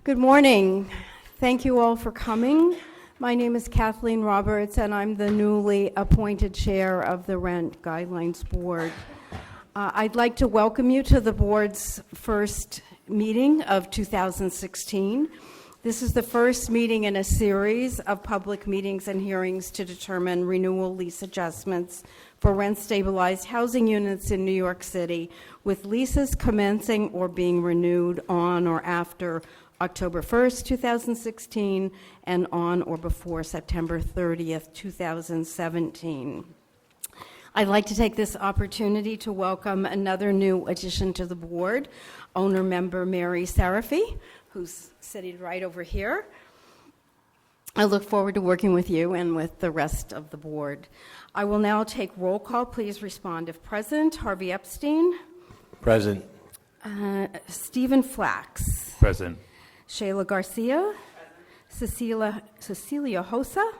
Good morning. Thank you all for coming. My name is Kathleen Roberts, and I'm the newly appointed chair of the Rent Guidelines Board. I'd like to welcome you to the board's first meeting of 2016. This is the first meeting in a series of public meetings and hearings to determine renewal lease adjustments for rent-stabilized housing units in New York City, with leases commencing or being renewed on or after October 1st, 2016, and on or before September 30th, 2017. I'd like to take this opportunity to welcome another new addition to the board, owner-member Mary Sarafi, who's sitting right over here. I look forward to working with you and with the rest of the board. I will now take roll call. Please respond if present. Harvey Epstein. Present. Stephen Flax. Present. Shayla Garcia. Present. Cecilia Hosa.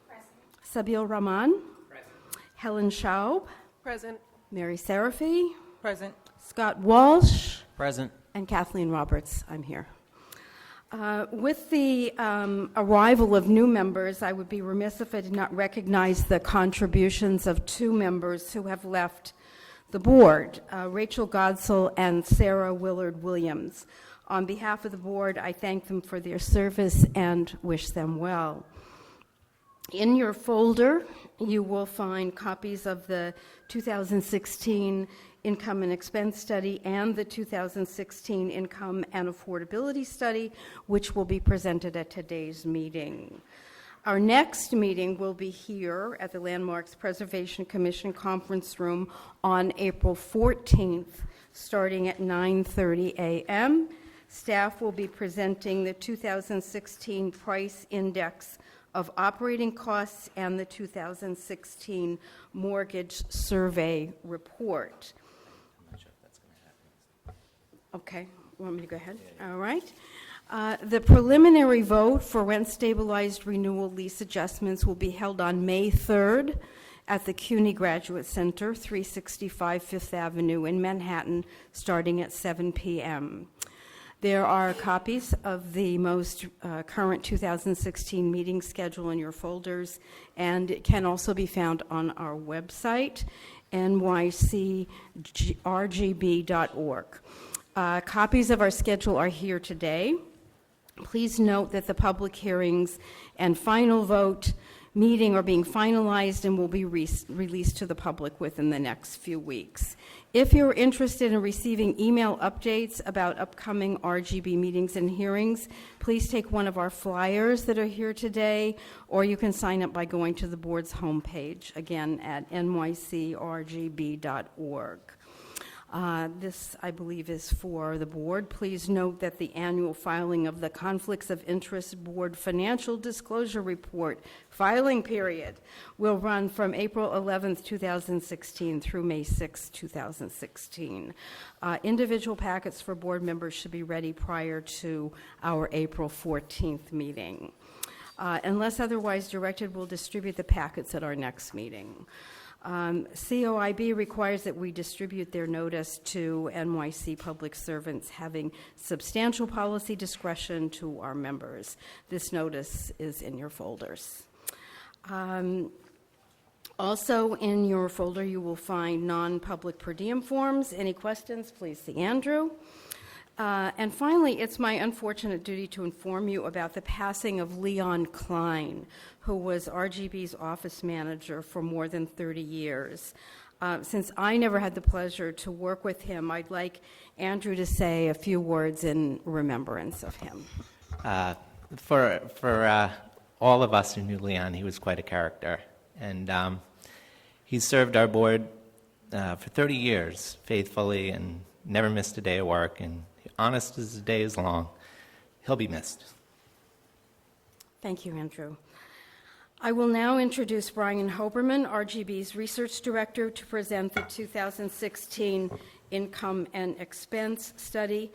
Present. Sabil Rahman. Present. Helen Schaub. Present. Mary Sarafi. Present. Scott Walsh. Present. And Kathleen Roberts. I'm here. With the arrival of new members, I would be remiss if I did not recognize the contributions of two members who have left the board, Rachel Godsell and Sarah Willard Williams. On behalf of the board, I thank them for their service and wish them well. In your folder, you will find copies of the 2016 Income and Expense Study and the 2016 Income and Affordability Study, which will be presented at today's meeting. Our next meeting will be here at the Landmarks Preservation Commission Conference Room on April 14th, starting at 9:30 a.m. Staff will be presenting the 2016 Price Index of Operating Costs and the 2016 Mortgage Survey Report. I'm not sure if that's going to happen. Okay, you want me to go ahead? Yeah. All right. The preliminary vote for rent-stabilized renewal lease adjustments will be held on May 3rd at the CUNY Graduate Center, 365 Fifth Avenue in Manhattan, starting at 7 p.m. There are copies of the most current 2016 meeting schedule in your folders, and it can also be found on our website, nycrgb.org. Copies of our schedule are here today. Please note that the public hearings and final vote meeting are being finalized and will be released to the public within the next few weeks. If you're interested in receiving email updates about upcoming RGB meetings and hearings, please take one of our flyers that are here today, or you can sign up by going to the board's homepage, again, at nycrgb.org. This, I believe, is for the board. Please note that the annual filing of the Conflicts of Interest Board Financial Disclosure Report filing period will run from April 11th, 2016 through May 6th, 2016. Individual packets for board members should be ready prior to our April 14th meeting. Unless otherwise directed, we'll distribute the packets at our next meeting. COIB requires that we distribute their notice to NYC public servants having substantial policy discretion to our members. This notice is in your folders. Also in your folder you will find non-public per diem forms. Any questions, please see Andrew. And finally, it's my unfortunate duty to inform you about the passing of Leon Klein, who was RGB's office manager for more than 30 years. Since I never had the pleasure to work with him, I'd like Andrew to say a few words in remembrance of him. For all of us who knew Leon, he was quite a character. And he served our board for 30 years faithfully and never missed a day of work, and honest as the day is long. He'll be missed. Thank you, Andrew. I will now introduce Brian Hoberman, RGB's research director, to present the 2016 Income and Expense Study.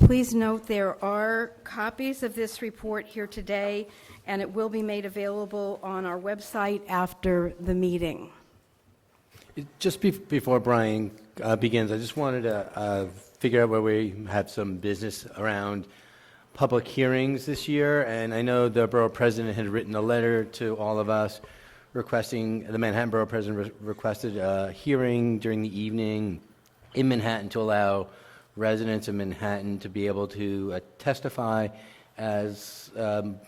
Please note there are copies of this report here today, and it will be made available on our website after the meeting. Just before Brian begins, I just wanted to figure out where we have some business around public hearings this year, and I know the borough president had written a letter to all of us requesting, the Manhattan Borough President requested a hearing during the evening in Manhattan to allow residents of Manhattan to be able to testify. As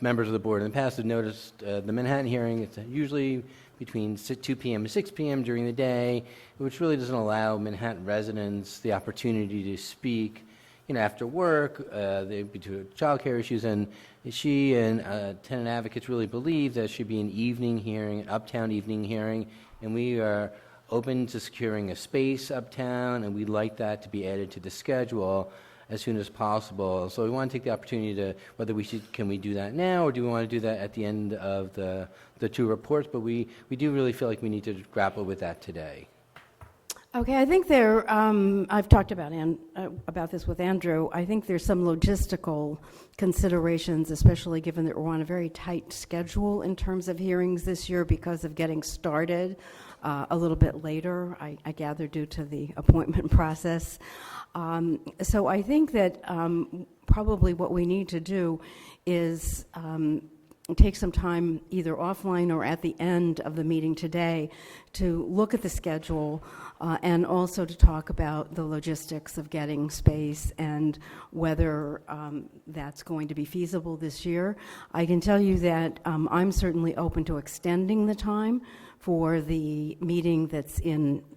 members of the board in the past have noticed, the Manhattan hearing, it's usually between 2 p.m. and 6 p.m. during the day, which really doesn't allow Manhattan residents the opportunity to speak, after work, due to childcare issues, and she and tenant advocates really believe that it should be an evening hearing, an uptown evening hearing, and we are open to securing a space uptown, and we'd like that to be added to the schedule as soon as possible. So we want to take the opportunity to, whether can we do that now, or do we want to do that at the end of the two reports, but we do really feel like we need to grapple with that today. Okay, I think I've talked about this with Andrew. I think there's some logistical considerations, especially given that we're on a very tight schedule in terms of hearings this year because of getting started a little bit later, I gather due to the appointment process. So I think that probably what we need to do is take some time either offline or at the end of the meeting today to look at the schedule and also to talk about the logistics of getting space and whether that's going to be feasible this year. I can tell you that I'm certainly open to extending the time for the meeting that's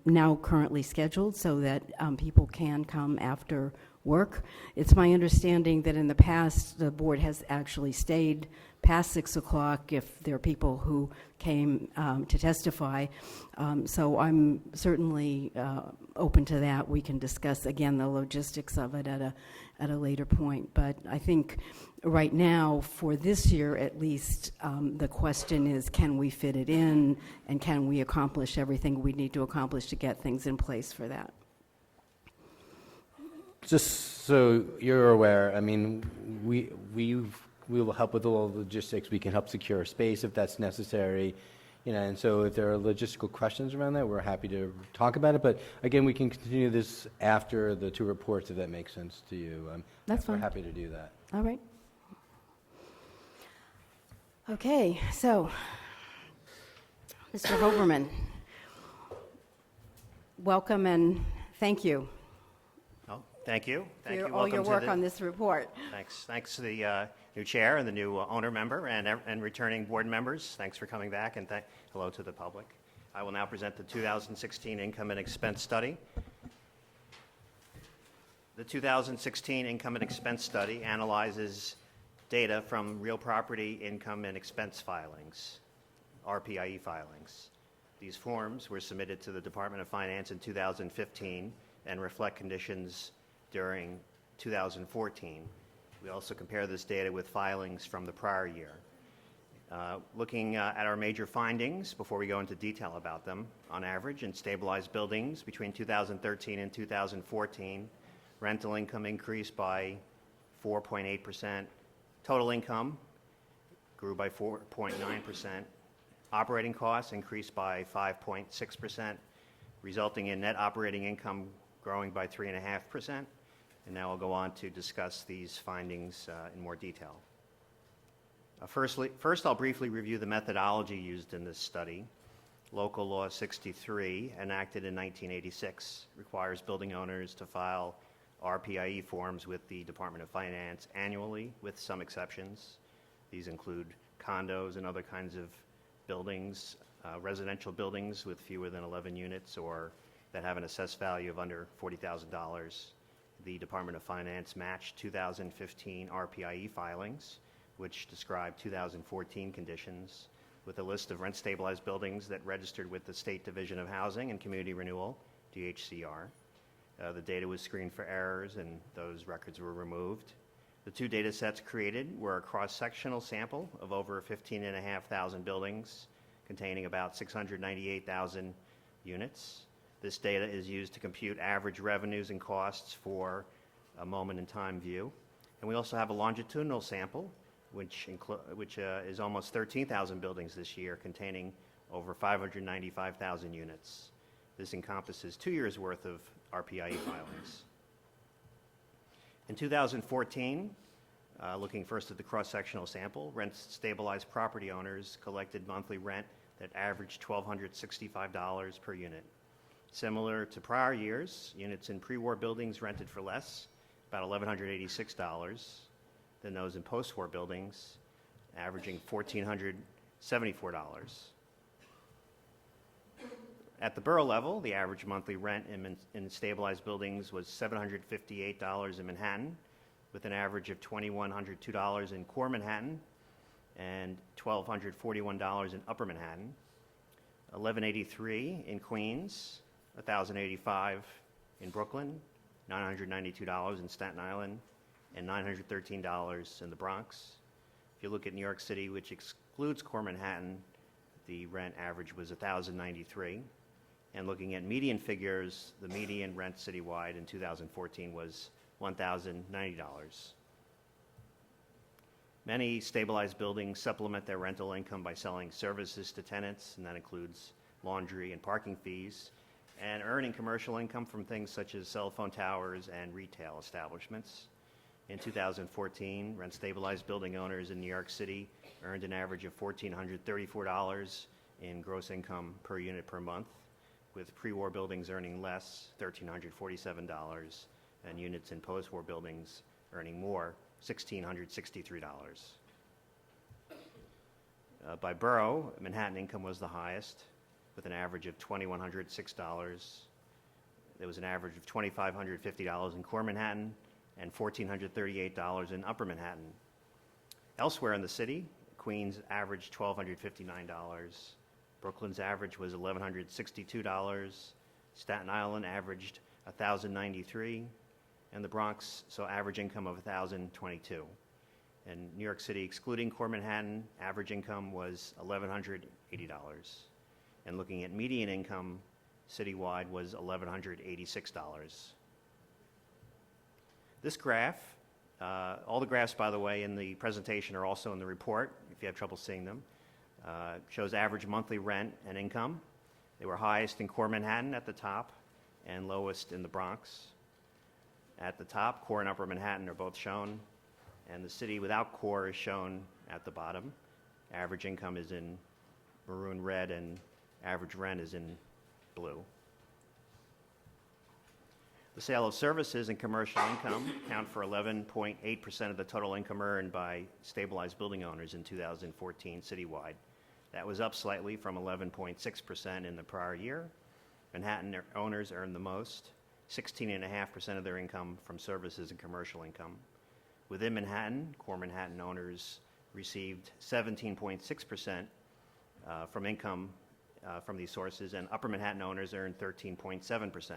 now currently scheduled so that people can come after work. It's my understanding that in the past the board has actually stayed past 6 o'clock if there are people who came to testify. So I'm certainly open to that. We can discuss again the logistics of it at a later point. But I think right now, for this year at least, the question is, can we fit it in, and can we accomplish everything we need to accomplish to get things in place for that? Just so you're aware, I mean, we will help with all the logistics. We can help secure space if that's necessary, and so if there are logistical questions around that, we're happy to talk about it. But again, we can continue this after the two reports if that makes sense to you. That's fine. We're happy to do that. All right. Okay, so, Mr. Hoberman, welcome and thank you Oh, thank you. Thank for you. all Welcome your to work the- on this report. Thanks to the new chair and the new owner member and returning board members. Thanks for coming back, and hello to the public. I will now present the 2016 Income and Expense Study. The 2016 Income and Expense Study analyzes data from real property income and expense filings, RPIE filings. These forms were submitted to the Department of Finance in 2015 and reflect conditions during 2014. We also compare this data with filings from the prior year. Looking at our major findings before we go into detail about them, on average, in stabilized buildings between 2013 and 2014, rental income increased by 4.8%. Total income grew by 4.9%. Operating costs increased by 5.6%, resulting in net operating income growing by 3.5%. And now I'll go on to discuss these findings in more detail. First, I'll briefly review the methodology used in this study. Local Law 63, enacted in 1986, requires building owners to file RPIE forms with the Department of Finance annually, with some exceptions. These include condos and other kinds of buildings, residential buildings with fewer than 11 units or that have an assessed value of under $40,000. The Department of Finance matched 2015 RPIE filings, which describe 2014 conditions, with a list of rent-stabilized buildings that registered with the State Division of Housing and Community Renewal, DHCR. The data was screened for errors, and those records were removed. The two data sets created were a cross-sectional sample of over 15,500 buildings containing about 698,000 units. This data is used to compute average revenues and costs for a moment-in-time view. And we also have a longitudinal sample, which is almost 13,000 buildings this year, containing over 595,000 units. This encompasses 2 years' worth of RPIE filings. In 2014, Looking first at the cross-sectional sample, rent-stabilized property owners collected monthly rent that averaged $1,265 per unit. Similar to prior years, units in pre-war buildings rented for less, about $1,186, than those in post-war buildings, averaging $1,474. At the borough level, the average monthly rent in stabilized buildings was $758 in Manhattan, with an average of $2,102 in core Manhattan and $1,241 in upper Manhattan, $1,183 in Queens, $1,085 in Brooklyn, $992 in Staten Island, and $913 in the Bronx. If you look at New York City, which excludes core Manhattan, the rent average was $1,093. And looking at median figures, the median rent citywide in 2014 was $1,090. Many stabilized buildings supplement their rental income by selling services to tenants, and that includes laundry and parking fees, and earning commercial income from things such as cell phone towers and retail establishments. In 2014, rent-stabilized building owners in New York City earned an average of $1,434 in gross income per unit per month, with pre-war buildings earning less, $1,347, and units in post-war buildings earning more, $1,663. By borough, Manhattan income was the highest, with an average of $2,106. There was an average of $2,550 in core Manhattan and $1,438 in upper Manhattan. Elsewhere in the city, Queens averaged $1,259. Brooklyn's average was $1,162. Staten Island averaged $1,093. And the Bronx saw average income of $1,022. And New York City, excluding core Manhattan, average income was $1,180. And looking at median income citywide was $1,186. This graph, all the graphs, by the way, in the presentation are also in the report, if you have trouble seeing them, shows average monthly rent and income. They were highest in core Manhattan at the top and lowest in the Bronx. At the top, core and upper Manhattan are both shown, and the city without core is shown at the bottom. Average income is in maroon red, and average rent is in blue. The sale of services and commercial income account for 11.8% of the total income earned by stabilized building owners in 2014 citywide. That was up slightly from 11.6% in the prior year. Manhattan owners earned the most, 16.5% of their income from services and commercial income. Within Manhattan, core Manhattan owners received 17.6% from income from these sources, and upper Manhattan owners earned 13.7%.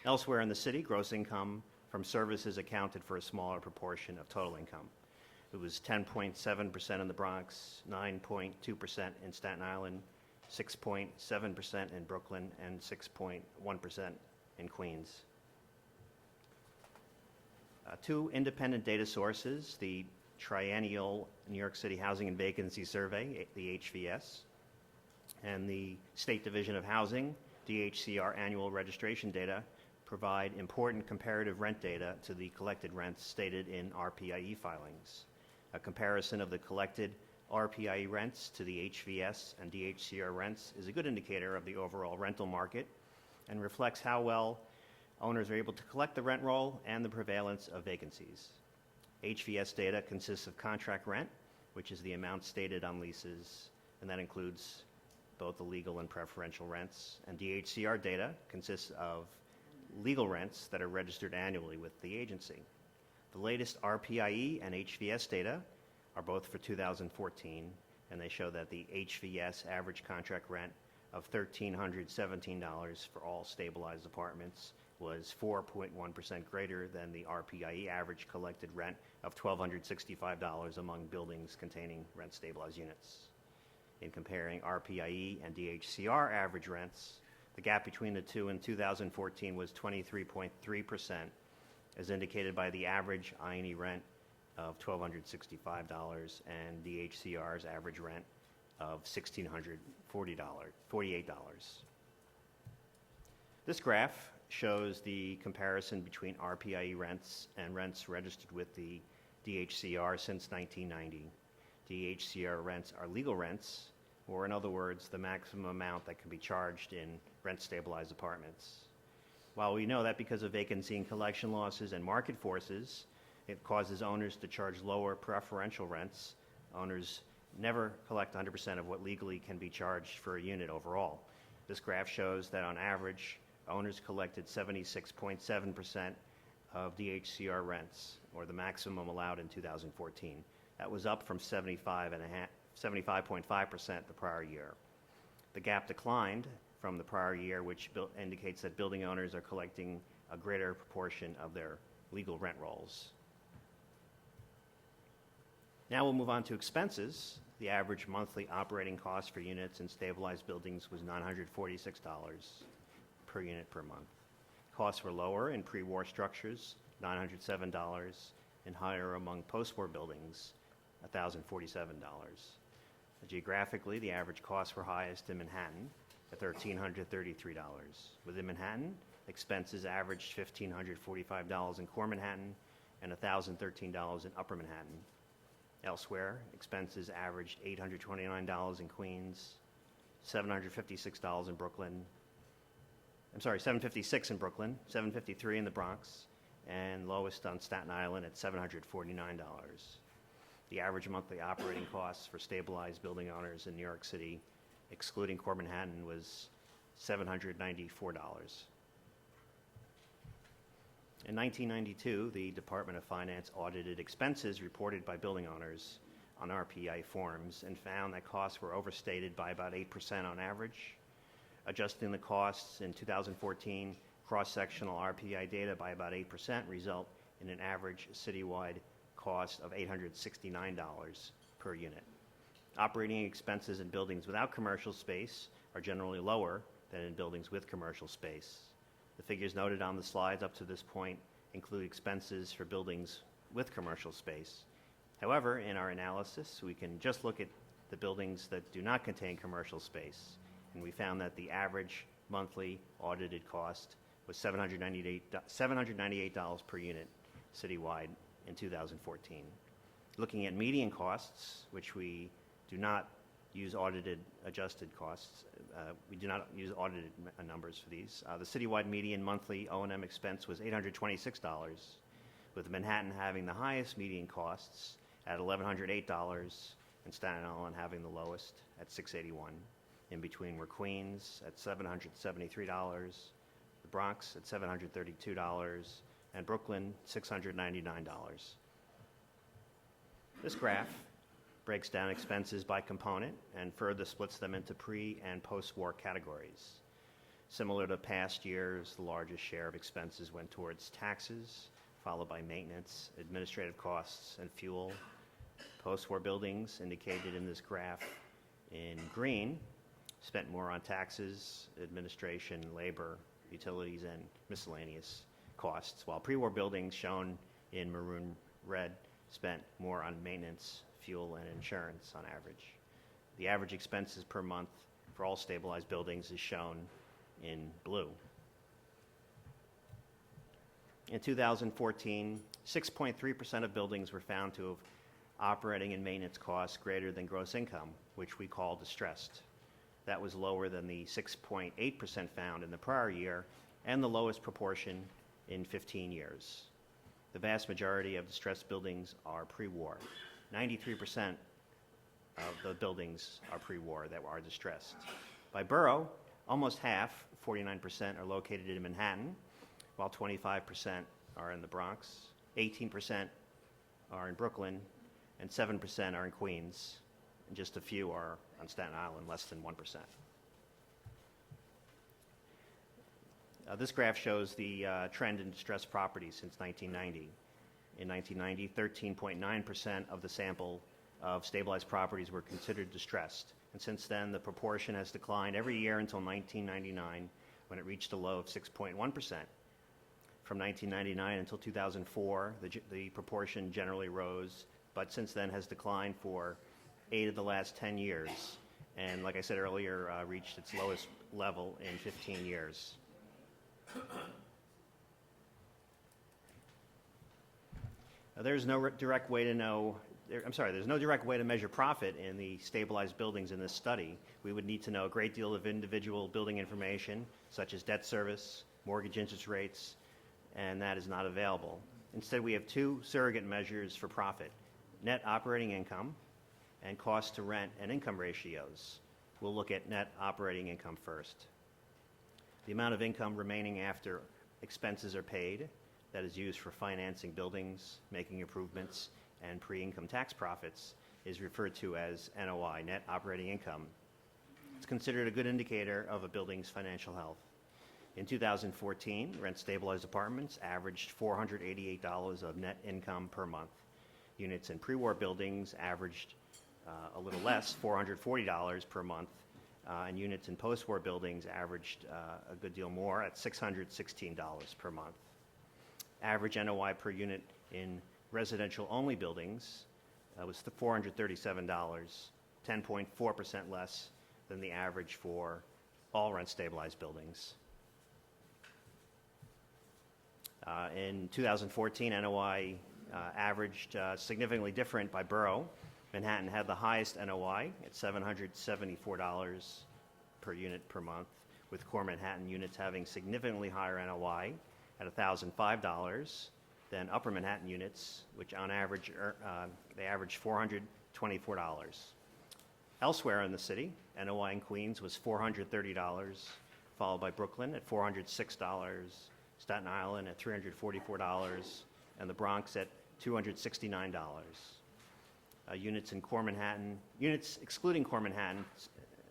Elsewhere in the city, gross income from services accounted for a smaller proportion of total income. It was 10.7% in the Bronx, 9.2% in Staten Island, 6.7% in Brooklyn, and 6.1% in Queens. Two independent data sources, the Triennial New York City Housing and Vacancy Survey, the HVS, and the State Division of Housing, DHCR annual registration data, provide important comparative rent data to the collected rents stated in RPIE filings. A comparison of the collected RPIE rents to the HVS and DHCR rents is a good indicator of the overall rental market and reflects how well owners are able to collect the rent roll and the prevalence of vacancies. HVS data consists of contract rent, which is the amount stated on leases, and that includes both the legal and preferential rents. And DHCR data consists of legal rents that are registered annually with the agency. The latest RPIE and HVS data are both for 2014, and they show that the HVS average contract rent of $1,317 for all stabilized apartments was 4.1% greater than the RPIE average collected rent of $1,265 among buildings containing rent-stabilized units. In comparing RPIE and DHCR average rents, the gap between the two in 2014 was 23.3%, as indicated by the average INE rent of $1,265 and DHCR's average rent of $1,648. This graph shows the comparison between RPIE rents and rents registered with the DHCR since 1990. DHCR rents are legal rents, or in other words, the maximum amount that can be charged in rent-stabilized apartments. While we know that because of vacancy and collection losses and market forces, it causes owners to charge lower preferential rents, owners never collect 100% of what legally can be charged for a unit overall. This graph shows that on average, owners collected 76.7% of DHCR rents, or the maximum allowed in 2014. That was up from 75.5% the prior year. The gap declined from the prior year, which indicates that building owners are collecting a greater proportion of their legal rent rolls. Now we'll move on to expenses. The average monthly operating cost for units in stabilized buildings was $946 per unit per month. Costs were lower in pre-war structures, $907, and higher among post-war buildings, $1,047. Geographically, the average costs were highest in Manhattan at $1,333. Within Manhattan, expenses averaged $1,545 in core Manhattan and $1,013 in upper Manhattan. Elsewhere, expenses averaged $829 in Queens, $756 in Brooklyn. $756 in Brooklyn, $753 in the Bronx, and lowest on Staten Island at $749. The average monthly operating costs for stabilized building owners in New York City, excluding core Manhattan, was $794. In 1992, the Department of Finance audited expenses reported by building owners on RPI forms and found that costs were overstated by about 8% on average. Adjusting the costs in 2014 cross-sectional RPI data by about 8% result in an average citywide cost of $869 per unit. Operating expenses in buildings without commercial space are generally lower than in buildings with commercial space. The figures noted on the slides up to this point include expenses for buildings with commercial space. However, in our analysis, we can just look at the buildings that do not contain commercial space, and we found that the average monthly audited cost was $798 per unit citywide in 2014. Looking at median costs, which we do not use audited adjusted costs, we do not use audited numbers for these. The citywide median monthly O&M expense was $826, with Manhattan having the highest median costs at $1,108 and Staten Island having the lowest at $681. In between were Queens at $773, the Bronx at $732, and Brooklyn $699. This graph breaks down expenses by component and further splits them into pre- and post-war categories. Similar to past years, the largest share of expenses went towards taxes, followed by maintenance, administrative costs, and fuel. Post-war buildings, indicated in this graph in green, spent more on taxes, administration, labor, utilities, and miscellaneous costs, while pre-war buildings, shown in maroon red, spent more on maintenance, fuel, and insurance on average. The average expenses per month for all stabilized buildings is shown in blue. In 2014, 6.3% of buildings were found to have operating and maintenance costs greater than gross income, which we call distressed. That was lower than the 6.8% found in the prior year and the lowest proportion in 15 years. The vast majority of distressed buildings are pre-war. 93% of the buildings are pre-war that are distressed. By borough, almost half, 49%, are located in Manhattan, while 25% are in the Bronx, 18% are in Brooklyn, and 7% are in Queens, and just a few are on Staten Island, less than 1%. This graph shows the trend in distressed properties since 1990. In 1990, 13.9% of the sample of stabilized properties were considered distressed, and since then the proportion has declined every year until 1999, when it reached a low of 6.1%. From 1999 until 2004, the proportion generally rose, but since then has declined for 8 of the last 10 years, and like I said earlier, reached its lowest level in 15 years. There's no direct way to know, there's no direct way to measure profit in the stabilized buildings in this study. We would need to know a great deal of individual building information, such as debt service, mortgage interest rates, and that is not available. Instead, we have two surrogate measures for profit: net operating income and cost to rent and income ratios. We'll look at net operating income first. The amount of income remaining after expenses are paid that is used for financing buildings, making improvements, and pre-income tax profits is referred to as NOI, net operating income. It's considered a good indicator of a building's financial health. In 2014, rent-stabilized apartments averaged $488 of net income per month. Units in pre-war buildings averaged a little less, $440 per month, and units in post-war buildings averaged a good deal more at $616 per month. Average NOI per unit in residential-only buildings was $437, 10.4% less than the average for all rent-stabilized buildings. In 2014, NOI averaged significantly different by borough. Manhattan had the highest NOI at $774 per unit per month, with core Manhattan units having significantly higher NOI at $1,005 than upper Manhattan units, which on average, they average $424. Elsewhere in the city, NOI in Queens was $430, followed by Brooklyn at $406, Staten Island at $344, and the Bronx at $269. Units excluding core Manhattan,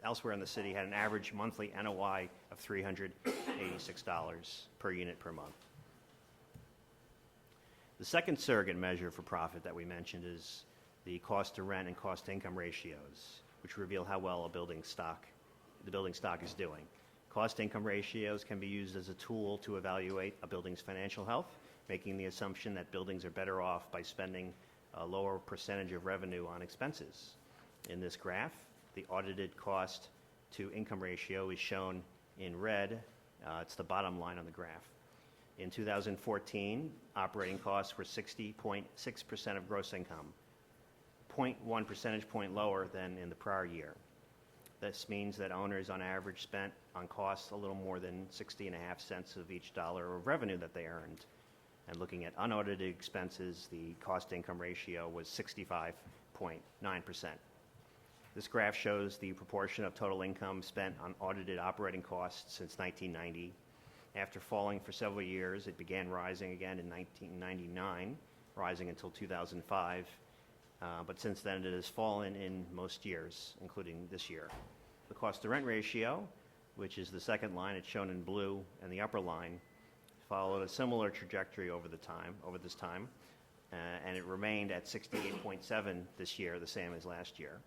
elsewhere in the city had an average monthly NOI of $386 per unit per month. The second surrogate measure for profit that we mentioned is the cost to rent and cost to income ratios, which reveal how well the building stock is doing. Cost to income ratios can be used as a tool to evaluate a building's financial health, making the assumption that buildings are better off by spending a lower percentage of revenue on expenses. In this graph, the audited cost to income ratio is shown in red. It's the bottom line on the graph. In 2014, operating costs were 60.6% of gross income, 0.1 percentage point lower than in the prior year. This means that owners on average spent on costs a little more than 60.5 cents of each dollar of revenue that they earned. And looking at unaudited expenses, the cost-to-income ratio was 65.9%. This graph shows the proportion of total income spent on audited operating costs since 1990. After falling for several years, it began rising again in 1999, rising until 2005. But since then, it has fallen in most years, including this year. The cost-to-rent ratio, which is the second line, it's shown in blue, and the upper line, followed a similar trajectory over this time, and it remained at 68.7 this year, the same as last year.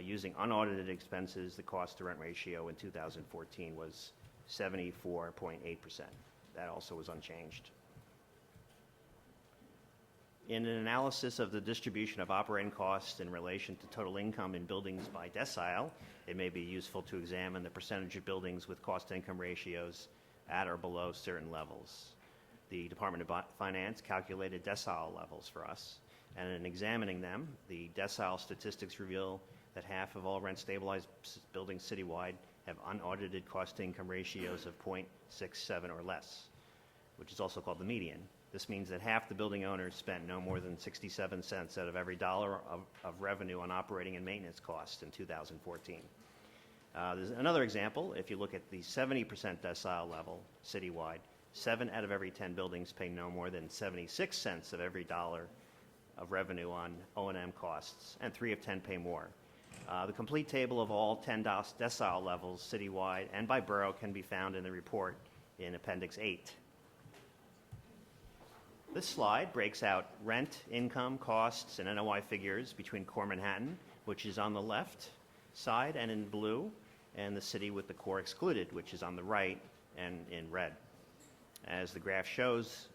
Using unaudited expenses, the cost-to-rent ratio in 2014 was 74.8%. That also was unchanged. In an analysis of the distribution of operating costs in relation to total income in buildings by decile, it may be useful to examine the percentage of buildings with cost-to-income ratios at or below certain levels. The Department of Finance calculated decile levels for us, and in examining them, the decile statistics reveal that half of all rent-stabilized buildings citywide have unaudited cost-to-income ratios of 0.67 or less, which is also called the median. This means that half the building owners spent no more than 67 cents out of every dollar of revenue on operating and maintenance costs in 2014. There's another example. If you look at the 70% decile level citywide, 7 out of every 10 buildings pay no more than 76 cents of every dollar of revenue on O&M costs, and 3 of 10 pay more. The complete table of all 10 decile levels citywide and by borough can be found in the report in Appendix 8. This slide breaks out rent, income, costs, and NOI figures between core Manhattan, which is on the left side and in blue, and the city with the core excluded, which is on the right and in red. As the graph shows,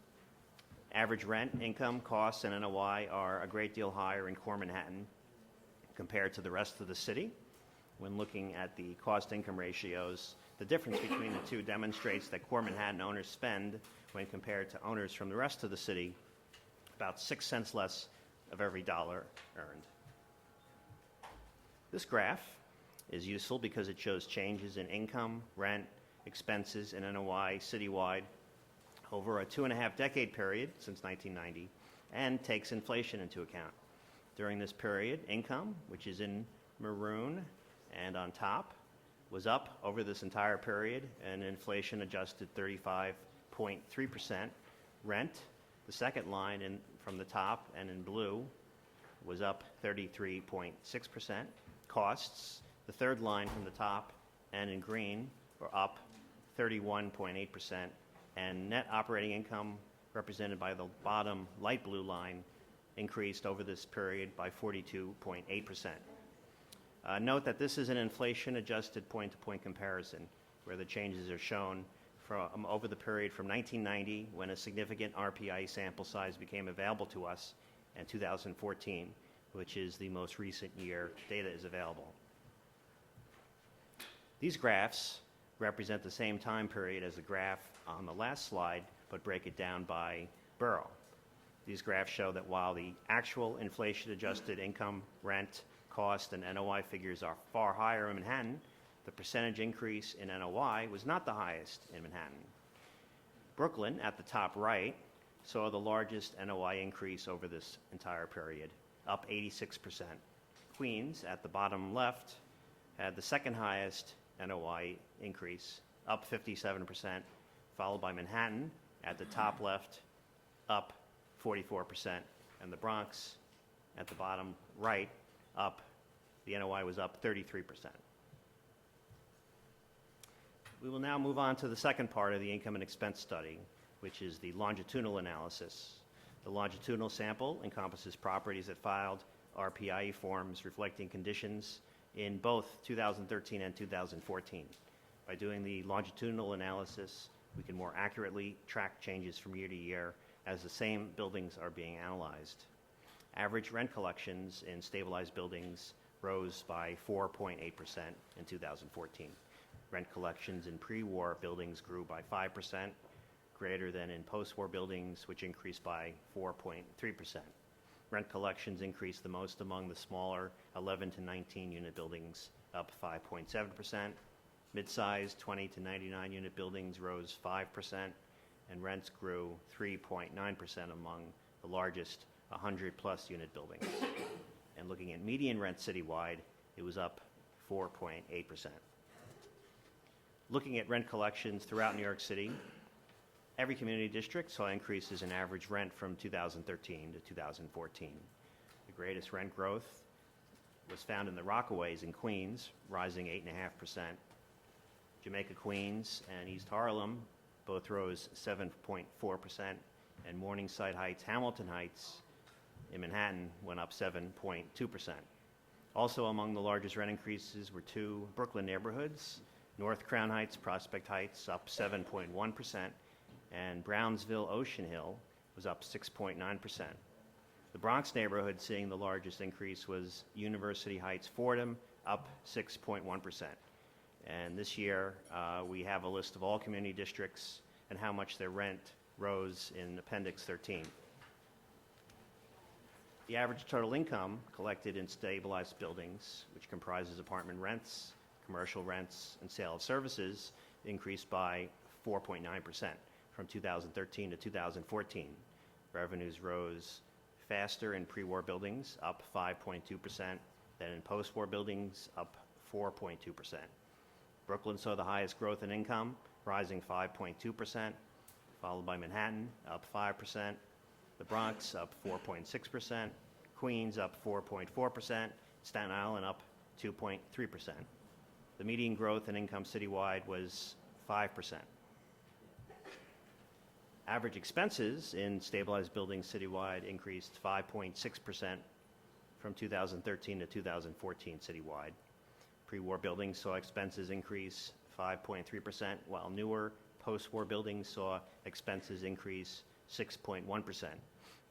average rent, income, costs, and NOI are a great deal higher in core Manhattan compared to the rest of the city. When looking at the cost-income ratios, the difference between the two demonstrates that core Manhattan owners spend, when compared to owners from the rest of the city, about 6 cents less of every dollar earned. This graph is useful because it shows changes in income, rent, expenses, and NOI citywide over a 2.5-decade period since 1990 and takes inflation into account. During this period, income, which is in maroon and on top, was up over this entire period, and inflation adjusted 35.3%. Rent, the second line from the top and in blue, was up 33.6%. Costs, the third line from the top and in green, were up 31.8%. And net operating income, represented by the bottom light blue line, increased over this period by 42.8%. Note that this is an inflation-adjusted point-to-point comparison, where the changes are shown from over the period from 1990, when a significant RPI sample size became available to us, and 2014, which is the most recent year data is available. These graphs represent the same time period as the graph on the last slide, but break it down by borough. These graphs show that while the actual inflation-adjusted income, rent, cost, and NOI figures are far higher in Manhattan, the percentage increase in NOI was not the highest in Manhattan. Brooklyn, at the top right, saw the largest NOI increase over this entire period, up 86%. Queens, at the bottom left, had the second highest NOI increase, up 57%, followed by Manhattan, at the top left, up 44%, and the Bronx, at the bottom right, the NOI was up 33%. We will now move on to the second part of the income and expense study, which is the longitudinal analysis. The longitudinal sample encompasses properties that filed RPIE forms reflecting conditions in both 2013 and 2014. By doing the longitudinal analysis, we can more accurately track changes from year to year as the same buildings are being analyzed. Average rent collections in stabilized buildings rose by 4.8% in 2014. Rent collections in pre-war buildings grew by 5%, greater than in post-war buildings, which increased by 4.3%. Rent collections increased the most among the smaller 11 to 19 unit buildings, up 5.7%. Mid-sized 20 to 99 unit buildings rose 5%, and rents grew 3.9% among the largest 100-plus unit buildings. And looking at median rent citywide, it was up 4.8%. Looking at rent collections throughout New York City, every community district saw increases in average rent from 2013 to 2014. The greatest rent growth was found in the Rockaways in Queens, rising 8.5%. Jamaica, Queens, and East Harlem both rose 7.4%, and Morningside Heights, Hamilton Heights in Manhattan went up 7.2%. Also among the largest rent increases were two Brooklyn neighborhoods, North Crown Heights, Prospect Heights, up 7.1%, and Brownsville, Ocean Hill was up 6.9%. The Bronx neighborhood seeing the largest increase was University Heights, Fordham, up 6.1%. And this year, we have a list of all community districts and how much their rent rose in Appendix 13. The average total income collected in stabilized buildings, which comprises apartment rents, commercial rents, and sale of services, increased by 4.9% from 2013 to 2014. Revenues rose faster in pre-war buildings, up 5.2%, than in post-war buildings, up 4.2%. Brooklyn saw the highest growth in income, rising 5.2%, followed by Manhattan, up 5%, the Bronx up 4.6%, Queens up 4.4%, Staten Island up 2.3%. The median growth in income citywide was 5%. Average expenses in stabilized buildings citywide increased 5.6% from 2013 to 2014 citywide. Pre-war buildings saw expenses increase 5.3%, while newer post-war buildings saw expenses increase 6.1%.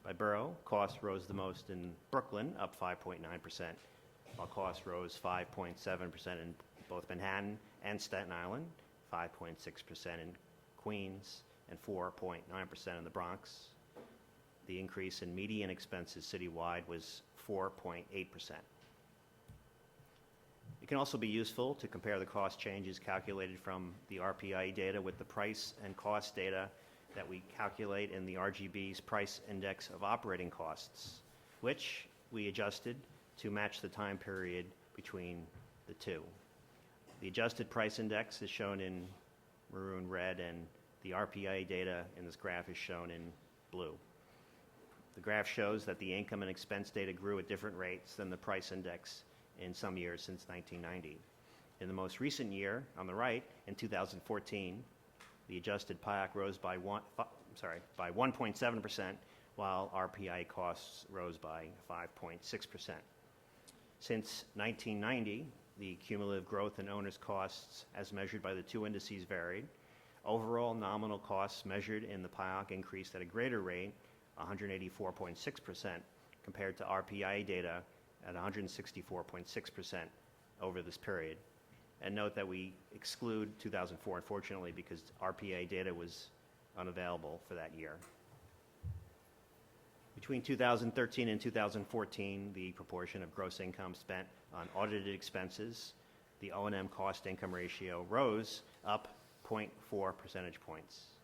By borough, costs rose the most in Brooklyn, up 5.9%, while costs rose 5.7% in both Manhattan and Staten Island, 5.6% in Queens, and 4.9% in the Bronx. the increase in median expenses citywide was 4.8%. It can also be useful to compare the cost changes calculated from the RPI data with the price and cost data that we calculate in the RGB's price index of operating costs, which we adjusted to match the time period between the two. The adjusted price index is shown in maroon red, and the RPI data in this graph is shown in blue. The graph shows that the income and expense data grew at different rates than the price index in some years since 1990. In the most recent year, on the right, in 2014, the adjusted PIAC rose by 1.7%, while RPI costs rose by 5.6%. Since 1990, the cumulative growth in owners' costs as measured by the two indices varied. Overall nominal costs measured in the PIAC increased at a greater rate, 184.6%, compared to RPI data at 164.6% over this period. And note that we exclude 2004, unfortunately, because RPA data was unavailable for that year. Between 2013 and 2014, the proportion of gross income spent on audited expenses, the O&M cost-income ratio, rose up 0.4 percentage points.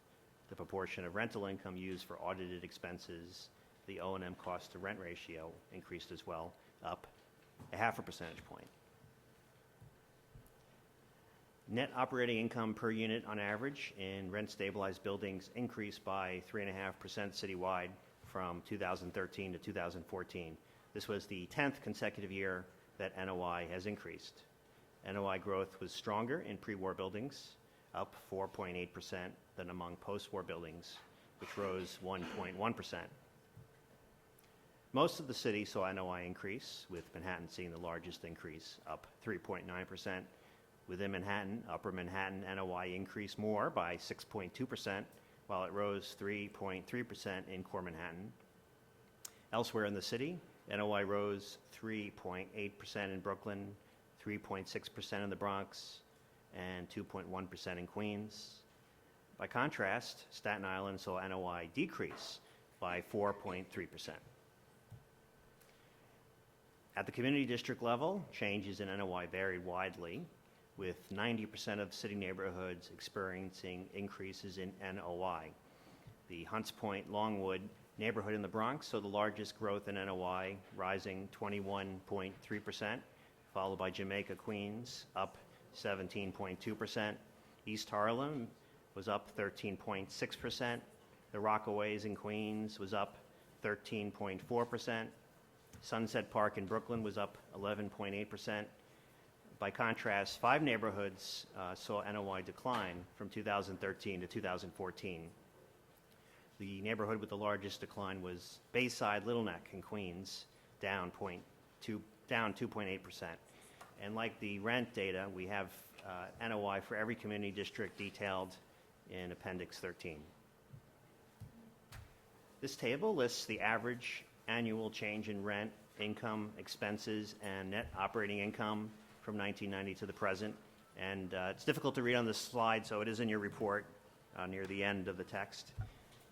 The proportion of rental income used for audited expenses, the O&M cost-to-rent ratio, increased as well, up 0.5 percentage point. Net operating income per unit on average in rent-stabilized buildings increased by 3.5% citywide from 2013 to 2014. This was the 10th consecutive year that NOI has increased. NOI growth was stronger in pre-war buildings, up 4.8% than among post-war buildings, which rose 1.1%. Most of the city saw NOI increase, with Manhattan seeing the largest increase, up 3.9%. Within Manhattan, Upper Manhattan NOI increased more by 6.2%, while it rose 3.3% in Core Manhattan. Elsewhere in the city, NOI rose 3.8% in Brooklyn, 3.6% in the Bronx, and 2.1% in Queens. By contrast, Staten Island saw NOI decrease by 4.3%. At the community district level, changes in NOI varied widely, with 90% of city neighborhoods experiencing increases in NOI. The Hunts Point Longwood neighborhood in the Bronx saw the largest growth in NOI, rising 21.3%, followed by Jamaica Queens, up 17.2%. East Harlem was up 13.6%. The Rockaways in Queens was up 13.4%. Sunset Park in Brooklyn was up 11.8%. By contrast, 5 neighborhoods saw NOI decline from 2013 to 2014. The neighborhood with the largest decline was Bayside Little Neck in Queens, down 2.8%. And like the rent data, we have NOI for every community district detailed in Appendix 13. This table lists the average annual change in rent, income, expenses, and net operating income from 1990 to the present. And it's difficult to read on this slide, so it is in your report near the end of the text.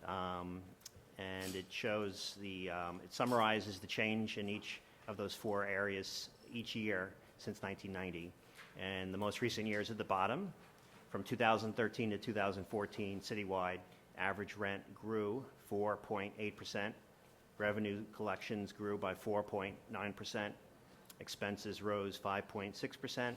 And it shows it summarizes the change in each of those 4 areas each year since 1990. And the most recent years at the bottom, from 2013 to 2014, citywide, average rent grew 4.8%. Revenue collections grew by 4.9%. Expenses rose 5.6%.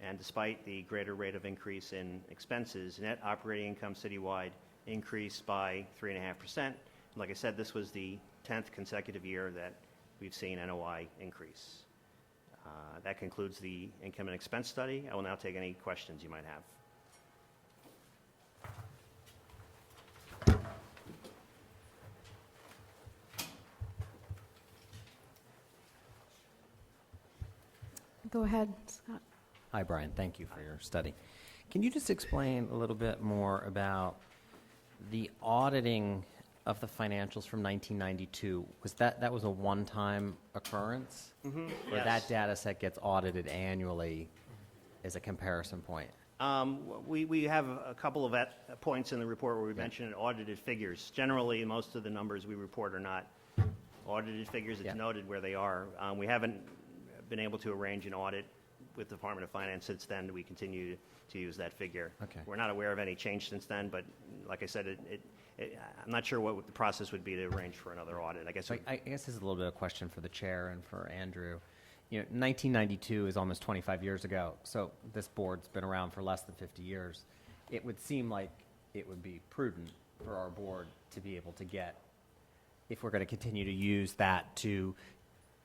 And despite the greater rate of increase in expenses, net operating income citywide increased by 3.5%. Like I said, this was the 10th consecutive year that we've seen NOI increase. That concludes the income and expense study. I will now take any questions you might have. Go ahead, Scott. Hi, Brian. Thank you for your study. Can you just explain a little bit more about the auditing of the financials from 1992? Was that was a one-time occurrence? Or Yes. that data set gets audited annually as a comparison point? We have a couple of points in the report where we mention audited figures. Generally, most of the numbers we report are not audited figures. It's Yeah. noted where they are. We haven't been able to arrange an audit with the Department of Finance since then. We continue to use that figure. Okay. We're not aware of any change since then, but like I said, I'm not sure what the process would be to arrange for another audit. I guess. So I guess this is a little bit of a question for the chair and for Andrew. 1992 is almost 25 years ago, so this board's been around for less than 50 years. It would seem like it would be prudent for our board to be able to get, if we're going to continue to use that to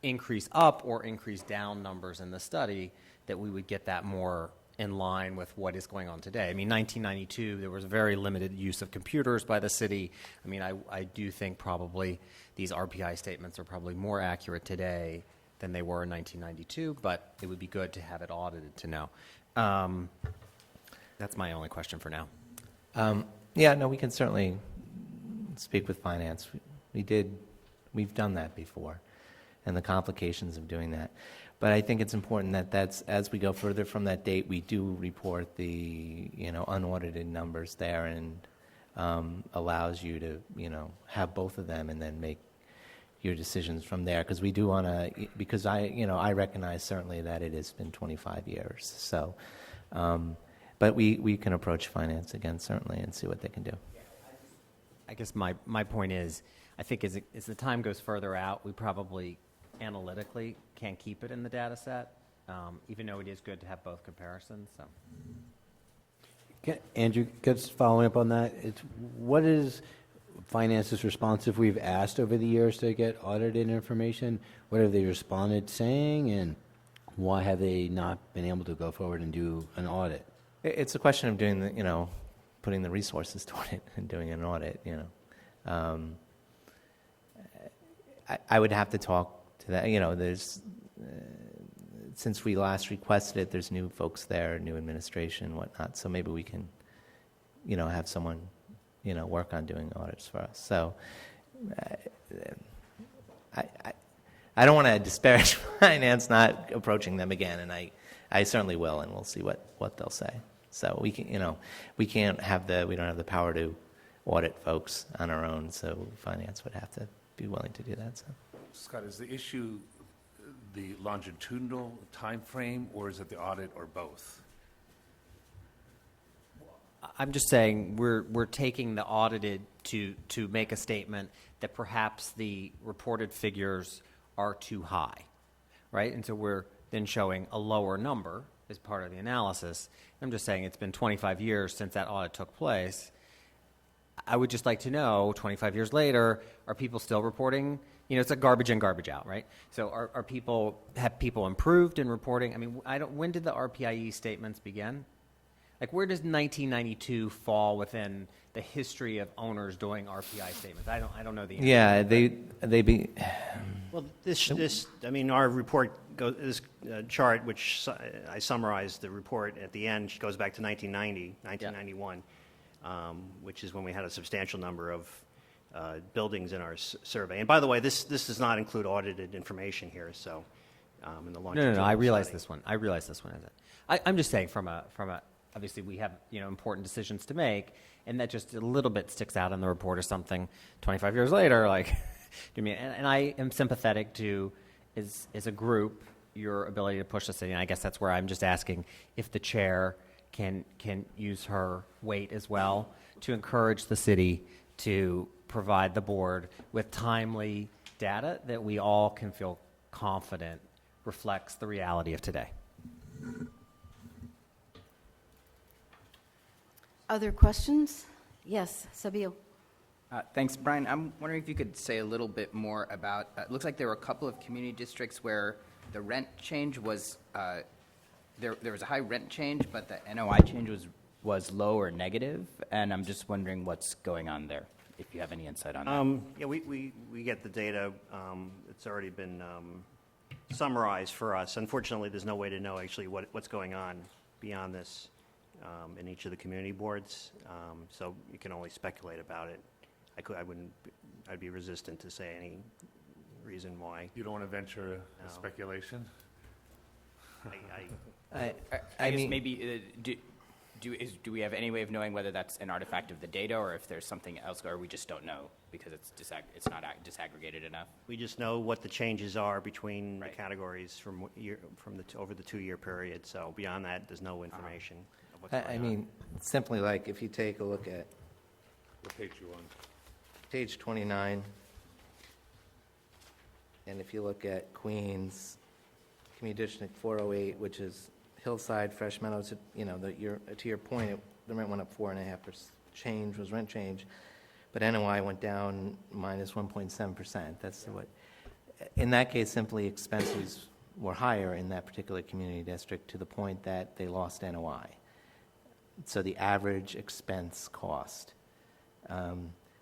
increase up or increase down numbers in the study, that we would get that more in line with what is going on today. I mean, 1992, there was very limited use of computers by the city. I mean, I do think probably these RPI statements are probably more accurate today than they were in 1992, but it would be good to have it audited to know. That's my only question for now. Yeah, no, we can certainly speak with finance. We've done that before, and the complications of doing that. But I think it's important that as we go further from that date, we do report the unaudited numbers there, and allows you to have both of them and then make your decisions from there, because we do want to, because I recognize certainly that it has been 25 years. So, but we can approach finance again certainly and see what they can do. I guess my point is, I think as the time goes further out, we probably analytically can't keep it in the data set, even though it is good to have both comparisons. So. Andrew, just following up on that, what is finance's response if we've asked over the years to get audited information? What have they responded saying, and why have they not been able to go forward and do an audit? It's a question of doing putting the resources toward it and doing an audit. I would have to talk to that. There's since we last requested it, there's new folks there, new administration, whatnot. So maybe we can, have someone, work on doing audits for us. So I don't want to disparage finance not approaching them again, and I certainly will, and we'll see what they'll say. So we can, we don't have the power to audit folks on our own. So finance would have to be willing to do that. So. Scott, is the issue the longitudinal time frame, or is it the audit, or both? I'm just saying we're taking the audited to make a statement that perhaps the reported figures are too high, right? And so we're then showing a lower number as part of the analysis. I'm just saying it's been 25 years since that audit took place. I would just like to know, 25 years later, are people still reporting? It's a garbage in, garbage out, right? So have people improved in reporting? I mean, when did the RPIE statements begin? Like, where does 1992 fall within the history of owners doing RPI statements? I don't know the answer. Yeah, they be. Well, our report this chart, which I summarized the report at the end, goes back to 1991, which is when we had a substantial number of buildings in our survey. And by the way, this does not include audited information here. So, in the longitudinal No. I realize study. this one. I realize this one isn't. I'm just saying from a obviously we have important decisions to make, and that just a little bit sticks out in the report or something. 25 years later, like, and I am sympathetic to, as a group, your ability to push the city. And I guess that's where I'm just asking if the chair can use her weight as well to encourage the city to provide the board with timely data that we all can feel confident reflects the reality of today. Other questions? Yes, Sabil. Thanks, Brian. I'm wondering if you could say a little bit more about, it looks like there were a couple of community districts where the rent change was, there was a high rent change, but the NOI change was low or negative, and I'm just wondering what's going on there, if you have any insight on that. Yeah, we get the data. It's already been summarized for us. Unfortunately, there's no way to know actually what's going on beyond this in each of the community boards. So you can only speculate about it. I'd be resistant to say any reason why. You don't want to venture a No. speculation? I guess mean, maybe, do we have any way of knowing whether that's an artifact of the data or if there's something else, or we just don't know because it's not disaggregated enough? We just know what the changes are between the Right. categories over the 2-year period. So beyond that, there's no information of what's going on. I mean, simply like if you take a look at What page you on? page 29, and if you look at Queens, Community District 408, which is Hillside, Fresh Meadows, you know, to your point, the rent went up 4.5%. Change was rent change, but NOI went down minus 1.7%. That's what. In that case, simply expenses were higher in that particular community district to the point that they lost NOI. So the average expense cost.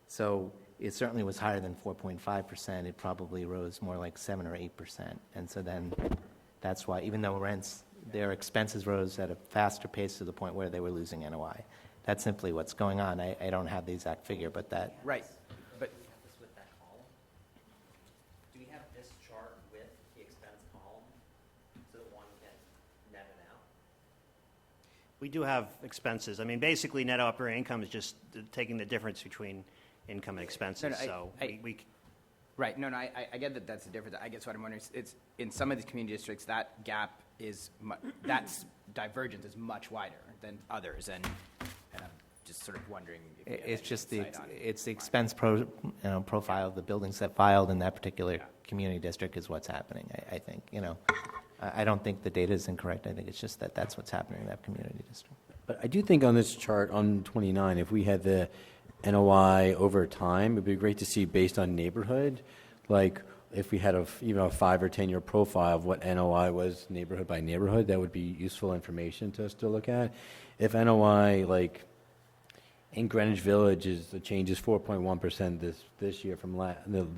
So it certainly was higher than 4.5%. It probably rose more like 7 or 8%. And so then that's why, even though their expenses rose at a faster pace to the point where they were losing NOI. That's simply what's going on. I don't have the exact figure, but that. Right, but This with that column? Do we have this chart with the expense column so that one can net it out? We do have expenses. I mean, basically, net operating income is just taking the difference between income and expenses. right, no, I get that that's the difference. I guess what I'm wondering is, it's in some of these community districts, that gap is, that's divergence is much wider than others, and I'm just sort of wondering if you have It's any just the insight on it. it's the expense profile of the buildings that filed in that particular community district is what's happening. I think, you know, I don't think the data is incorrect. I think it's just that that's what's happening in that community district. But I do think on this chart on 29, if we had the NOI over time, it'd be great to see based on neighborhood, like if we had even a 5 or 10 year profile of what NOI was neighborhood by neighborhood, that would be useful information to us to look at. If NOI, like in Greenwich Village, the change is 4.1% this year from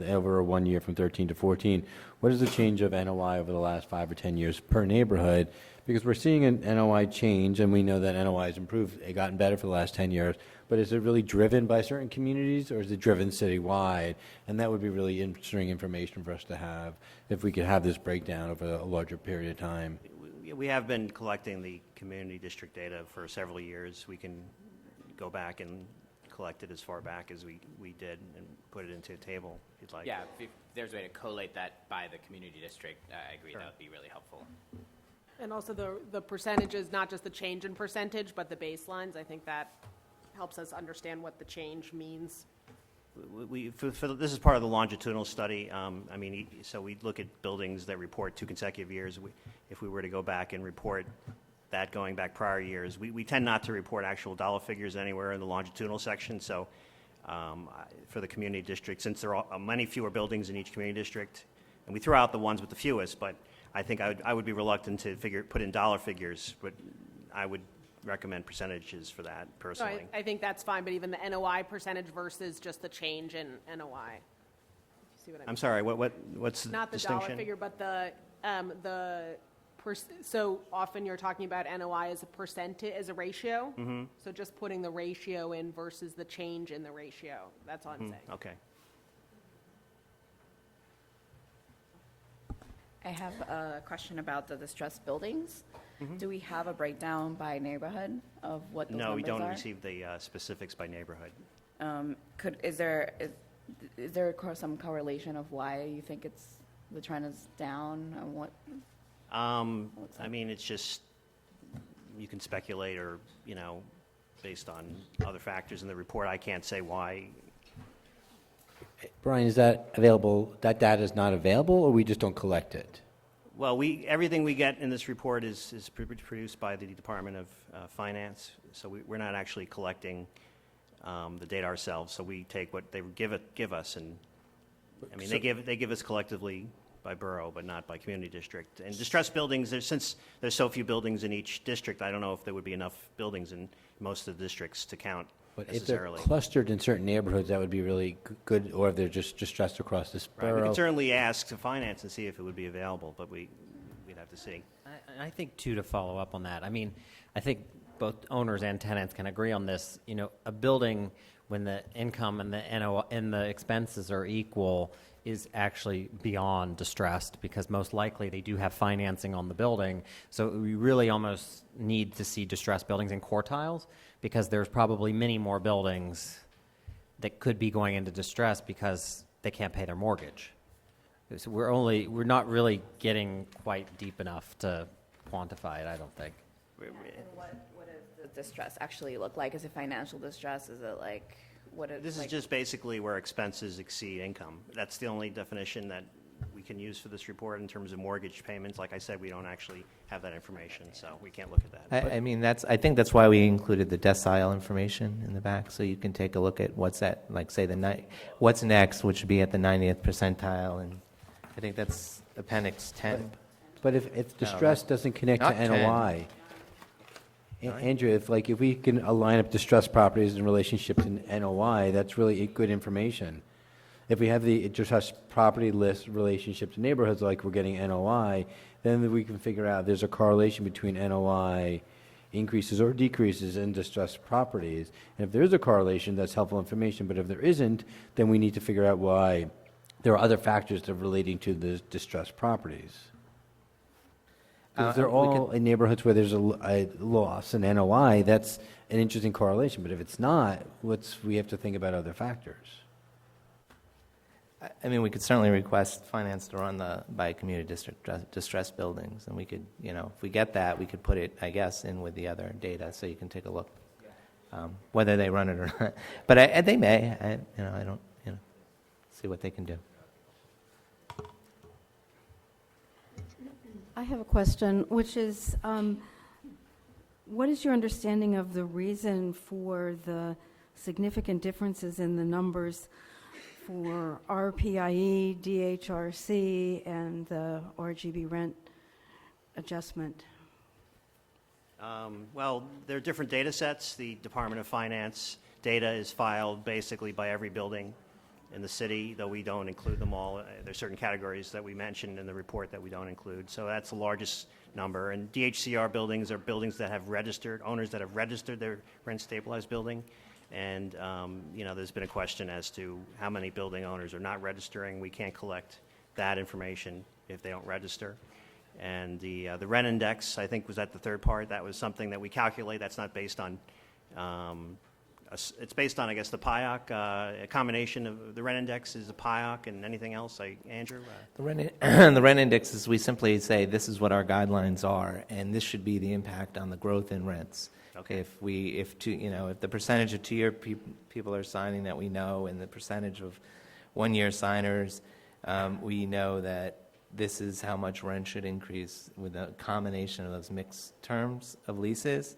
over 1 year from 13 to 14. What is the change of NOI over the last 5 or 10 years per neighborhood? Because we're seeing an NOI change, and we know that NOI has improved. It gotten better for the last 10 years. But is it really driven by certain communities, or is it driven citywide? And that would be really interesting information for us to have if we could have this breakdown over a larger period of time. We have been collecting the community district data for several years. We can go back and collect it as far back as we did and put it into a table, if you'd like. Yeah, if there's a way to collate that by the community district, I agree, Sure. that would be really helpful. And also the percentages, not just the change in percentage, but the baselines. I think that helps us understand what the change means. This is part of the longitudinal study. I mean, so we look at buildings that report 2 consecutive years. If we were to go back and report that going back prior years, we tend not to report actual dollar figures anywhere in the longitudinal section. So for the community district, since there are many fewer buildings in each community district, and we throw out the ones with the fewest, but I think I would be reluctant to put in dollar figures, but I would recommend percentages for that So personally. I think that's fine, but even the NOI percentage versus just the change in NOI. See what I mean? I'm sorry, what's the Not the distinction? dollar figure, but so often you're talking about NOI as a percentage, as a ratio. Mm-hmm. So just putting the ratio in versus the change in the ratio. That's all I'm saying. Okay. I have a question about the distressed buildings. Do we have a breakdown by neighborhood of what those No, we numbers don't are? receive the specifics by neighborhood. Is there some correlation of why you think the trend is down and what? I mean, it's just, you can speculate or, based on other factors in the report. I can't say why. Brian, is that available? That data is not available, or we just don't collect it? Well, everything we get in this report is produced by the Department of Finance, so we're not actually collecting the data ourselves. So we take what they give us, and I mean, they give us collectively by borough, but not by community district. And distressed buildings, since there's so few buildings in each district, I don't know if there would be enough buildings in most of the districts to count But if they're necessarily. clustered in certain neighborhoods, that would be really good, or if they're just distressed across this Right, we borough. can certainly ask to finance and see if it would be available, but we'd have to see. I think, too, to follow up on that, I mean, I think both owners and tenants can agree on this. A building, when the income and the NOI and the expenses are equal, is actually beyond distressed, because most likely they do have financing on the building. So we really almost need to see distressed buildings in quartiles, because there's probably many more buildings that could be going into distress because they can't pay their mortgage. So we're not really getting quite deep enough to quantify it, I don't think. And what does the distress actually look like? Is it financial distress? Is it like, what is? This is just basically where expenses exceed income. That's the only definition that we can use for this report in terms of mortgage payments. Like I said, we don't actually have that information, so we can't look at that. I mean, I think that's why we included the decile information in the back, so you can take a look at what's at, like, say, what's next, which would be at the 90th percentile, and I think that's Appendix 10. But if distress doesn't connect Not to 10. NOI, Andrew, if we can align up distressed properties in relationship to NOI, that's really good information. If we have the distressed property list relationship to neighborhoods like we're getting NOI, then we can figure out there's a correlation between NOI increases or decreases in distressed properties. And if there is a correlation, that's helpful information. But if there isn't, then we need to figure out why there are other factors that are relating to the distressed properties. If they're all in neighborhoods where there's a loss in NOI, that's an interesting correlation. But if it's not, we have to think about other factors. I mean, we could certainly request finance to run by community district distressed buildings, and we could, if we get that, we could put it, I guess, in with the other data, so you can take a look, whether they run it or not. But they may. I don't, see what they can do. I have a question, which is, what is your understanding of the reason for the significant differences in the numbers for RPIE, DHRC, and the RGB rent adjustment? Well, there are different data sets. The Department of Finance data is filed basically by every building in the city, though we don't include them all. There's certain categories that we mentioned in the report that we don't include. So that's the largest number. And DHCR buildings are buildings that have registered, owners that have registered their rent-stabilized building. And, there's been a question as to how many building owners are not registering. We can't collect that information if they don't register. And the rent index, I think, was at the third part. That was something that we calculate. That's not based on, it's based on, I guess, the PIOC. A combination of the rent index is the PIOC and anything else. Andrew? The rent index is, we simply say this is what our guidelines are, and this should be the impact on the growth in rents. Okay. If the percentage of two-year people are signing that we know, and the percentage of one-year signers, we know that this is how much rent should increase with a combination of those mixed terms of leases.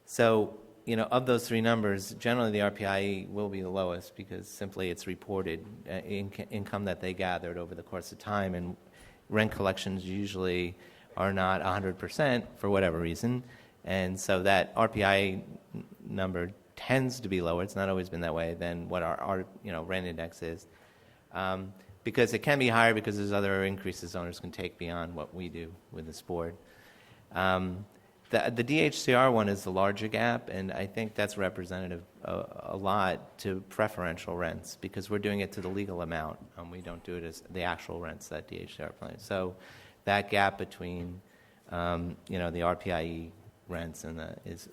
So, of those three numbers, generally the RPIE will be the lowest, because simply it's reported income that they gathered over the course of time, and rent collections usually are not 100% for whatever reason, and so that RPIE number tends to be lower. It's not always been that way than what our rent index is, because it can be higher because there's other increases owners can take beyond what we do with this board. The DHCR one is the larger gap, and I think that's representative a lot to preferential rents, because we're doing it to the legal amount. We don't do it as the actual rents that DHCR plans. So that gap between the RPIE rents and is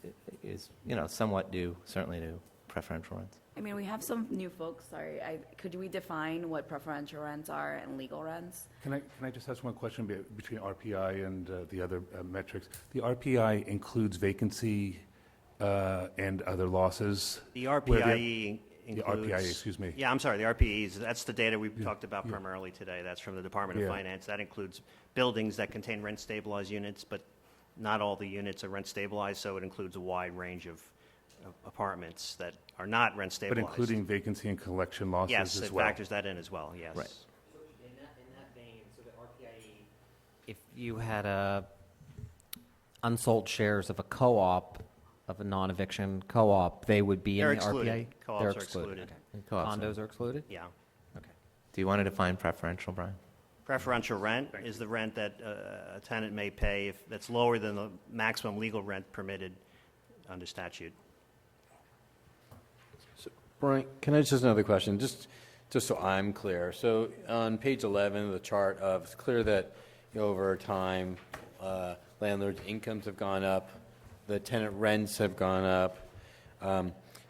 somewhat due, certainly, to preferential rents. I mean, we have some new folks, sorry. Could we define what preferential rents are and legal rents? Can I just ask one question between RPI and the other metrics? The RPI includes vacancy and other losses? The RPIE The includes... RPI, excuse me. Yeah, I'm sorry, the RPEs, that's the data we've talked about primarily today. That's from the Department of Finance. That includes buildings that contain rent-stabilized units, but not all the units are rent-stabilized, so it includes a wide range of apartments that are not rent-stabilized. But including vacancy and collection losses yes, as it well? factors that in as well, yes. Right. In that vein, so the RPIE, if you had unsold shares of a co-op, of a non-eviction co-op, they would be They're in the excluded. RPIE? Co-ops They're are excluded. Okay. Co-ops Condos are excluded? Yeah. Okay. Do you want to define preferential, Brian? Preferential rent is the rent that a tenant may pay that's lower than the maximum legal rent permitted under statute. Brian, can I just ask another question? Just Just so I'm clear, so on page 11 of the chart, it's clear that over time, landlords' incomes have gone up, the tenant rents have gone up.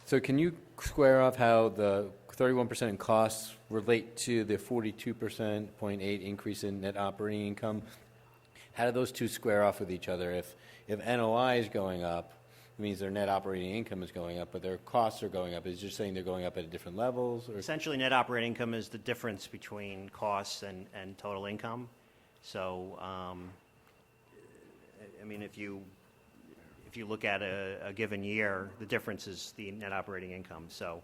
So can you square off how the 31% in costs relate to the 42.8% increase in net operating income? How do those two square off with each other? If NOI is going up, it means their net operating income is going up, but their costs are going up. Is it just saying they're going up at different levels? Or? Essentially, net operating income is the difference between costs and total income. So, I mean, if you look at a given year, the difference is the net operating income. So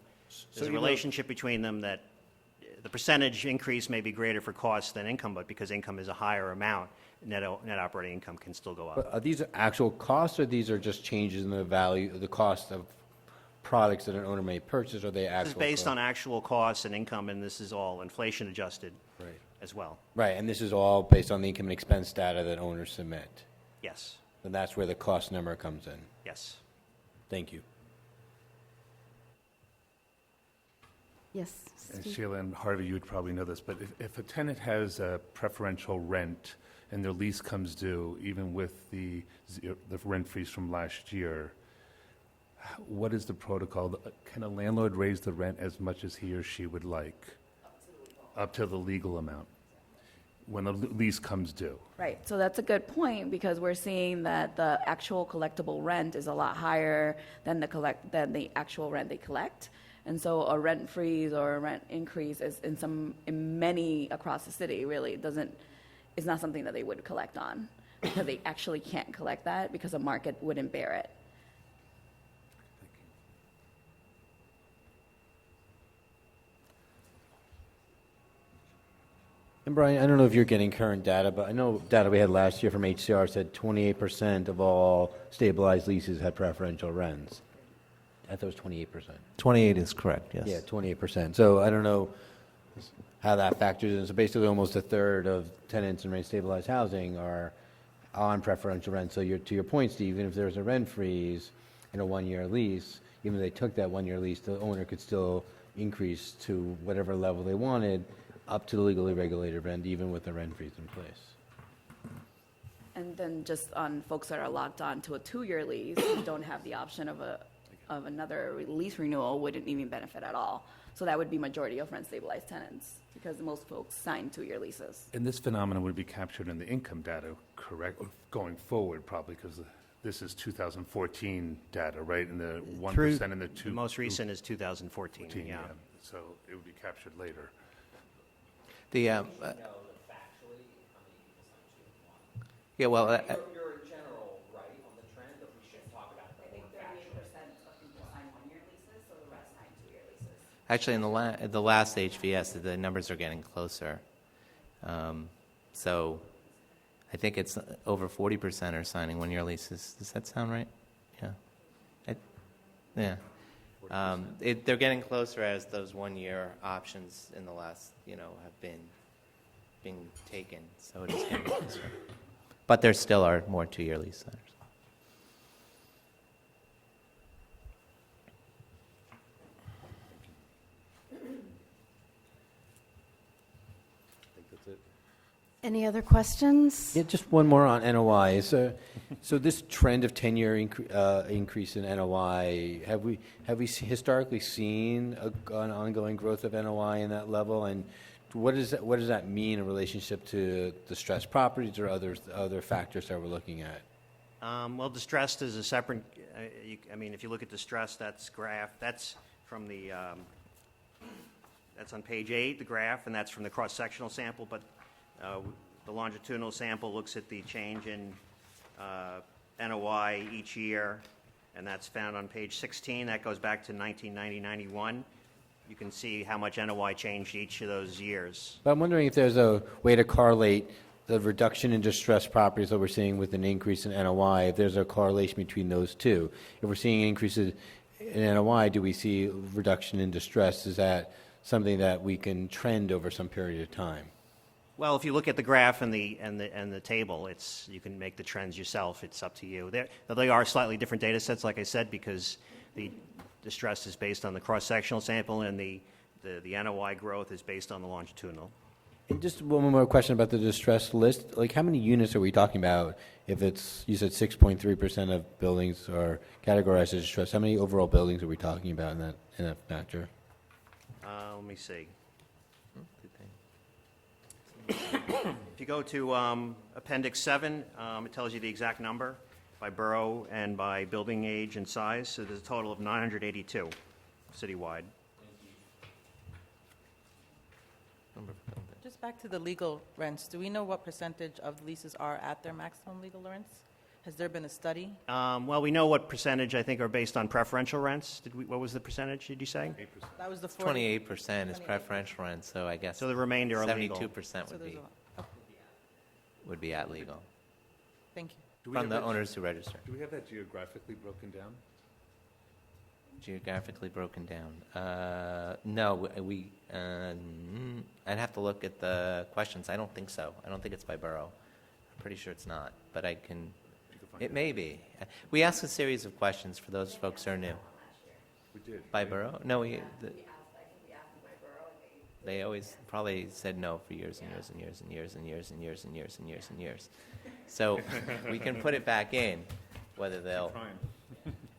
there's a relationship between them that the percentage increase may be greater for costs than income, but because income is a higher amount, net operating income can still go up. But are these actual costs, or these are just changes in the value, the cost of products that an owner may purchase? Or are they actual This is based costs? on actual costs and income, and this is all inflation adjusted as well. Right, and this is all based on the income and expense data that owners submit. Yes, And that's where the cost number comes in. yes. Thank you. Yes, And Steve? Sheila and Harvey, you would probably know this, but if a tenant has a preferential rent and their lease comes due, even with the rent freeze from last year, what is the protocol? Can a landlord raise the rent as much as he or she would like? Up to the legal amount, when the lease comes due. Right, so that's a good point, because we're seeing that the actual collectible rent is a lot higher than than the actual rent they collect. And so a rent freeze or a rent increase is in many across the city really is not something that they would collect on, because they actually can't collect that because the market wouldn't bear it. And Brian, I don't know if you're getting current data, but I know data we had last year from HCR said 28% of all stabilized leases had preferential rents. I thought it was 28%. 28 is correct, yes. Yeah, 28%. So I don't know how that factors in. So basically almost a third of tenants in rent-stabilized housing are on preferential rent. So to your point, Steve, even if there's a rent freeze in a one-year lease, even if they took that one-year lease, the owner could still increase to whatever level they wanted up to the legally regulated rent, even with the rent freeze in place. And then just on folks that are locked on to a 2-year lease, who don't have the option of another lease renewal, wouldn't even benefit at all. So that would be majority of rent-stabilized tenants, because most folks sign 2-year leases. And this phenomenon would be captured in the income data, correct, going forward probably, because this is 2014 data, right? And the 1% and the 2%. The most recent is 2014, yeah. So it would be captured later. The, yeah, well, You're in general right on the trend, but we should talk about I think 38% of people sign 1-year leases, so the rest sign 2-year leases. actually, in the last HVS, the numbers are getting closer. So I think it's over 40% are signing 1-year leases. Does that sound right? Yeah. Yeah. They're getting closer as those 1-year options in the last, have been taken. So it is getting closer. But there still are more 2-year lease signers. Any other questions? Yeah, just one more on NOI. So this trend of 10-year increase in NOI, have we historically seen an ongoing growth of NOI in that level? And what does that mean in relationship to distressed properties or other factors that we're looking at? Well, distressed is a separate, if you look at distressed, that's from the, that's on page 8, the graph, and that's from the cross-sectional sample, but the longitudinal sample looks at the change in NOI each year, and that's found on page 16. That goes back to 1990-91. You can see how much NOI changed each of those years. But I'm wondering if there's a way to correlate the reduction in distressed properties that we're seeing with an increase in NOI, if there's a correlation between those two. If we're seeing increases in NOI, do we see reduction in distress? Is that something that we can trend over some period of time? Well, if you look at the graph and the table, you can make the trends yourself. It's up to you. They are slightly different data sets, like I said, because the distress is based on the cross-sectional sample, and the The NOI growth is based on the longitudinal. And just one more question about the distressed list. Like, how many units are we talking about? If it's, you said 6.3% of buildings are categorized as distressed, how many overall buildings are we talking about in that factor? Let me see. If you go to Appendix 7, it tells you the exact number by borough and by building age and size. So there's a total of 982 citywide. Just back to the legal rents, do we know what percentage of leases are at their maximum legal rents? Has there been a study? Well, we know what percentage, I think, are based on preferential rents. What was the percentage, did you say? That was the 40. 28% is preferential rent, so I guess So the remainder are legal. 72% So would there's be, a- oh, would be at legal, thank you. Do we from have the that- owners who register. Do we have that geographically broken down? Geographically broken down. No, I'd have to look at the questions. I don't think so. I don't think it's by borough. I'm pretty sure it's not, but I can, You can find it may be. We asked a series of questions for those folks who are new. We did. By borough? No, they always probably said no for years and years and years and years and years and years and years and years and years. So we can put it back in, whether they'll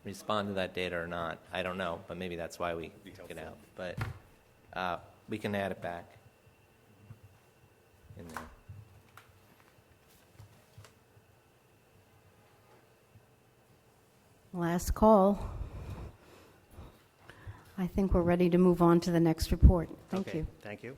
respond to that data or not, I don't know, but maybe that's why we took it out. But we can add it back in there. Last call. I think we're ready to move on to the next report. Thank Okay, you. thank you.